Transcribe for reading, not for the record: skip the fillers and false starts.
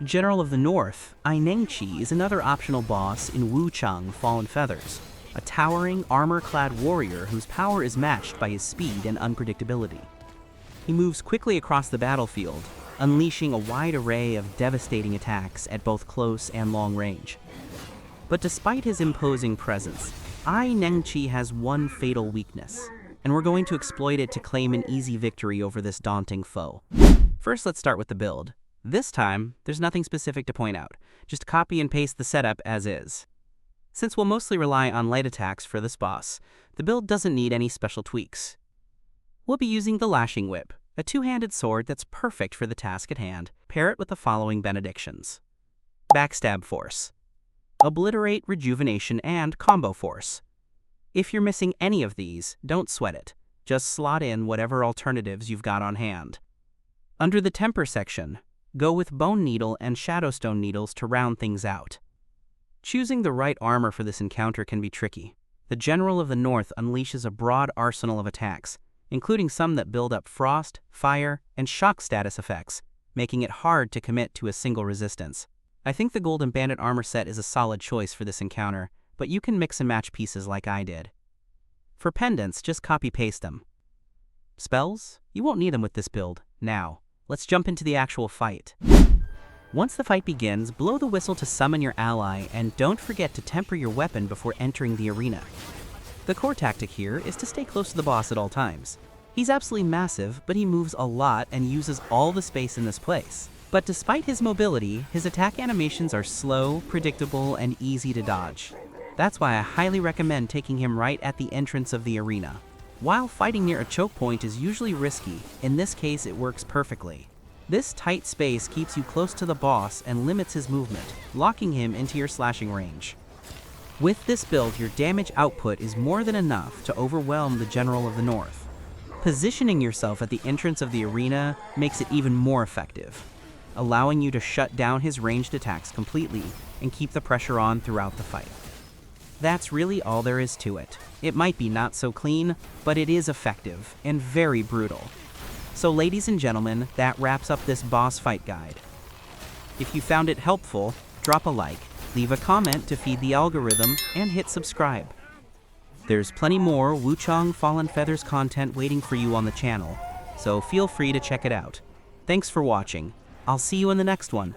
General of the North, Nengqi is another optional boss in Wuchang Fallen Feathers, a towering, armor-clad warrior whose power is matched by his speed and unpredictability. He moves quickly across the battlefield, unleashing a wide array of devastating attacks at both close and long range. But despite his imposing presence, Nengqi has one fatal weakness, and we're going to exploit it to claim an easy victory over this daunting foe. First, let's start with the build. This time, there's nothing specific to point out, just copy and paste the setup as is. Since we'll mostly rely on light attacks for this boss, the build doesn't need any special tweaks. We'll be using the Lashing Whip, a two-handed sword that's perfect for the task at hand. Pair it with the following benedictions: Backstab Force, Obliterate, Rejuvenation, and Combo Force. If you're missing any of these, don't sweat it. Just slot in whatever alternatives you've got on hand. Under the Temper section, go with Bone Needle and Shadowstone Needles to round things out. Choosing the right armor for this encounter can be tricky. The General of the North unleashes a broad arsenal of attacks, including some that build up frost, fire, and shock status effects, making it hard to commit to a single resistance. I think the Golden Bandit armor set is a solid choice for this encounter, but you can mix and match pieces like I did. For pendants, just copy-paste them. Spells? You won't need them with this build. Now, let's jump into the actual fight. Once the fight begins, blow the whistle to summon your ally, and don't forget to temper your weapon before entering the arena. The core tactic here is to stay close to the boss at all times. He's absolutely massive, but he moves a lot and uses all the space in this place. But despite his mobility, his attack animations are slow, predictable, and easy to dodge. That's why I highly recommend taking him right at the entrance of the arena. While fighting near a choke point is usually risky, in this case it works perfectly. This tight space keeps you close to the boss and limits his movement, locking him into your slashing range. With this build, your damage output is more than enough to overwhelm the General of the North. Positioning yourself at the entrance of the arena makes it even more effective, allowing you to shut down his ranged attacks completely and keep the pressure on throughout the fight. That's really all there is to it. It might be not so clean, but it is effective and very brutal. So ladies and gentlemen, that wraps up this boss fight guide. If you found it helpful, drop a like, leave a comment to feed the algorithm, and hit subscribe. There's plenty more Wuchang Fallen Feathers content waiting for you on the channel, so feel free to check it out. Thanks for watching. I'll see you in the next one.